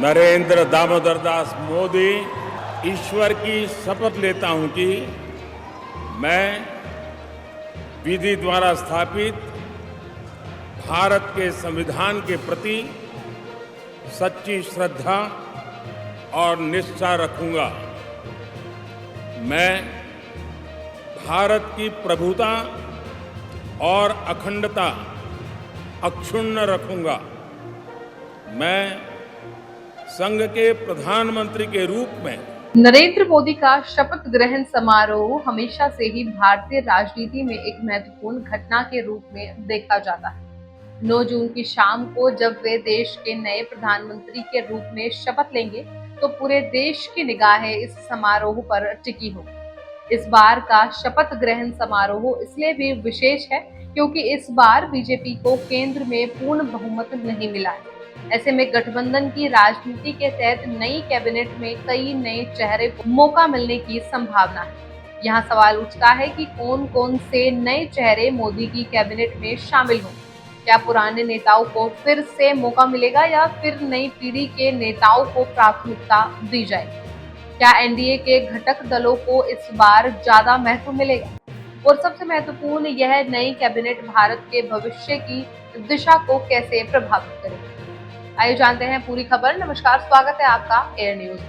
नरेंद्र दामोदर दास मोदी ईश्वर की शपथ लेता हूं कि मैं विधि द्वारा स्थापित भारत के संविधान के प्रति सच्ची श्रद्धा और निष्ठा रखूंगा। मैं भारत की प्रभुता और अखंडता अक्षुण्ण रखूंगा। मैं संघ के प्रधानमंत्री के रूप में नरेंद्र मोदी का शपथ ग्रहण समारोह हमेशा से ही भारतीय राजनीति में एक महत्वपूर्ण घटना के रूप में देखा जाता है। 9 जून की शाम को जब वे देश के नए प्रधानमंत्री के रूप में शपथ लेंगे तो पूरे देश की निगाहें इस समारोह पर टिकी होंगी। इस बार का शपथ ग्रहण समारोह इसलिए भी विशेष है क्योंकि इस बार बीजेपी को केंद्र में पूर्ण बहुमत नहीं मिला है। ऐसे में गठबंधन की राजनीति के तहत नई कैबिनेट में कई नए चेहरे को मौका मिलने की संभावना है। यहाँ सवाल उठता है कि कौन कौन से नए चेहरे मोदी की कैबिनेट में शामिल होंगे। क्या पुराने नेताओं को फिर से मौका मिलेगा या फिर नई पीढ़ी के नेताओं को प्राथमिकता दी जाएगी? क्या एनडीए के घटक दलों को इस बार ज्यादा महत्व मिलेगा? और सबसे महत्वपूर्ण, यह नई कैबिनेट भारत के भविष्य की दिशा को कैसे प्रभावित करेगी? आइए जानते हैं पूरी खबर। नमस्कार, स्वागत है आपका एयर न्यूज।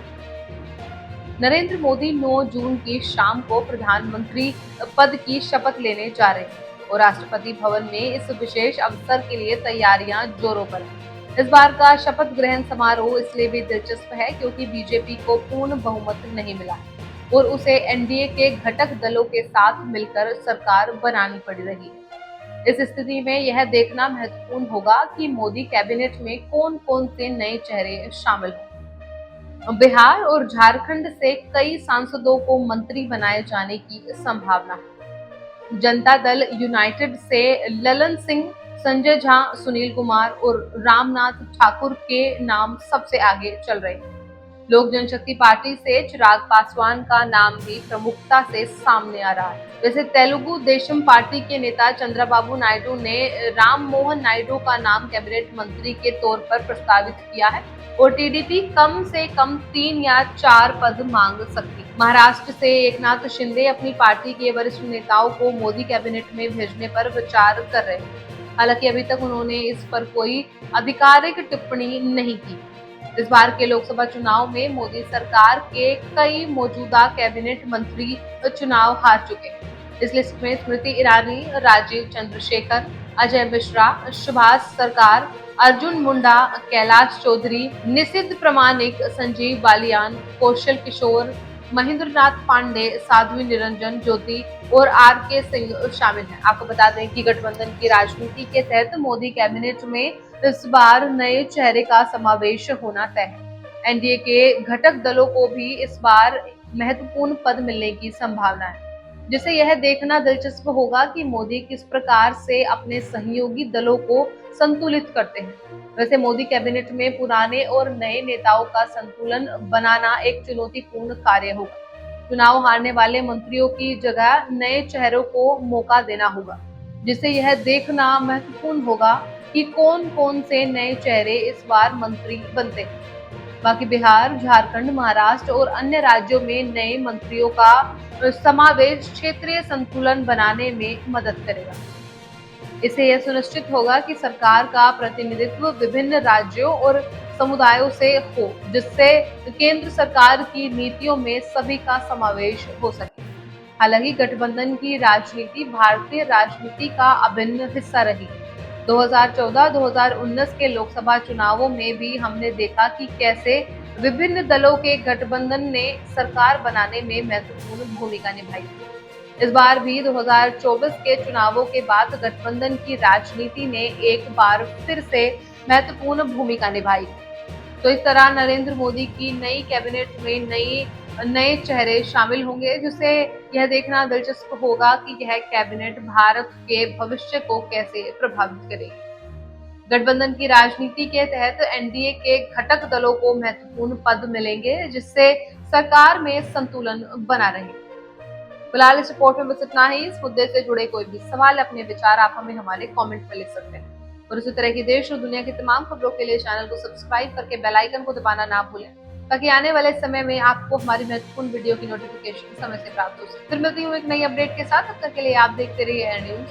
नरेंद्र मोदी 9 जून की शाम को प्रधानमंत्री पद की शपथ लेने जा रहे हैं और राष्ट्रपति भवन में इस विशेष अवसर के लिए तैयारियां जोरों पर हैं। इस बार का शपथ ग्रहण समारोह इसलिए भी दिलचस्प है क्योंकि बीजेपी को पूर्ण बहुमत नहीं मिला है और उसे एनडीए के घटक दलों के साथ मिलकर सरकार बनानी पड़ रही है। इस स्थिति में यह देखना महत्वपूर्ण होगा कि मोदी कैबिनेट में कौन कौन से नए चेहरे शामिल हों। बिहार और झारखंड से कई सांसदों को मंत्री बनाए जाने की संभावना है। जनता दल यूनाइटेड से ललन सिंह, संजय झा, सुनील कुमार और रामनाथ ठाकुर के नाम सबसे आगे चल रहे हैं। लोक जनशक्ति पार्टी से चिराग पासवान का नाम भी प्रमुखता से सामने आ रहा है। वैसे तेलुगु देशम पार्टी के नेता चंद्रबाबू नायडू ने राम मोहन नायडू का नाम कैबिनेट मंत्री के तौर पर प्रस्तावित किया है और टीडीपी कम से कम 3 या 4 पद मांग सकती है। महाराष्ट्र से एकनाथ शिंदे अपनी पार्टी के वरिष्ठ नेताओं को मोदी कैबिनेट में भेजने पर विचार कर रहे हैं। हालांकि अभी तक उन्होंने इस पर कोई आधिकारिक टिप्पणी नहीं की। इस बार के लोकसभा चुनाव में मोदी सरकार के कई मौजूदा कैबिनेट मंत्री चुनाव हार चुके हैं। इस लिस्ट में स्मृति ईरानी, राजीव चंद्रशेखर, अजय मिश्रा, सुभाष सरकार, अर्जुन मुंडा, कैलाश चौधरी, निषिद्ध प्रामाणिक, संजीव बालियान, कौशल किशोर, महेंद्र नाथ पांडे, साध्वी निरंजन ज्योति और आर.के. सिंह शामिल हैं। आपको बता दें कि गठबंधन की राजनीति के तहत मोदी कैबिनेट में इस बार नए चेहरे का समावेश होना तय है। एनडीए के घटक दलों को भी इस बार महत्वपूर्ण पद मिलने की संभावना है, जिसे यह देखना दिलचस्प होगा कि मोदी किस प्रकार से अपने सहयोगी दलों को संतुलित करते हैं। वैसे मोदी कैबिनेट में पुराने और नए नेताओं का संतुलन बनाना एक चुनौतीपूर्ण कार्य होगा। चुनाव हारने वाले मंत्रियों की जगह नए चेहरों को मौका देना होगा, जिसे यह देखना महत्वपूर्ण होगा कि कौन कौन से नए चेहरे इस बार मंत्री बनते हैं। बाकी बिहार, झारखंड, महाराष्ट्र और अन्य राज्यों में नए मंत्रियों का समावेश क्षेत्रीय संतुलन बनाने में मदद करेगा। इससे यह सुनिश्चित होगा कि सरकार का प्रतिनिधित्व विभिन्न राज्यों और समुदायों से हो, जिससे केंद्र सरकार की नीतियों में सभी का समावेश हो सके। हालांकि गठबंधन की राजनीति भारतीय राजनीति का अभिन्न हिस्सा रही। 2014-2019 के लोकसभा चुनावों में भी हमने देखा कि कैसे विभिन्न दलों के गठबंधन ने सरकार बनाने में महत्वपूर्ण भूमिका निभाई। इस बार भी 2024 के चुनावों के बाद गठबंधन की राजनीति ने एक बार फिर से महत्वपूर्ण भूमिका निभाई। तो इस तरह नरेंद्र मोदी की नई कैबिनेट में नए चेहरे शामिल होंगे, जिससे यह देखना दिलचस्प होगा कि यह कैबिनेट भारत के भविष्य को कैसे प्रभावित करेगी। गठबंधन की राजनीति के तहत एनडीए के घटक दलों को महत्वपूर्ण पद मिलेंगे, जिससे सरकार में संतुलन बना रहे। फिलहाल इस रिपोर्ट में बस इतना ही। इस मुद्दे से जुड़े कोई भी सवाल, अपने विचार आप हमें हमारे कमेंट में लिख सकते हैं। और इसी तरह की देश और दुनिया की तमाम खबरों के लिए चैनल को सब्सक्राइब करके बेल आइकन को दबाना ना भूलें, ताकि आने वाले समय में आपको हमारी महत्वपूर्ण वीडियो की नोटिफिकेशन समय से प्राप्त हो सके। फिर मिलती हूँ एक नई अपडेट के साथ, तब तक के लिए आप देखते रहिए एयर न्यूज।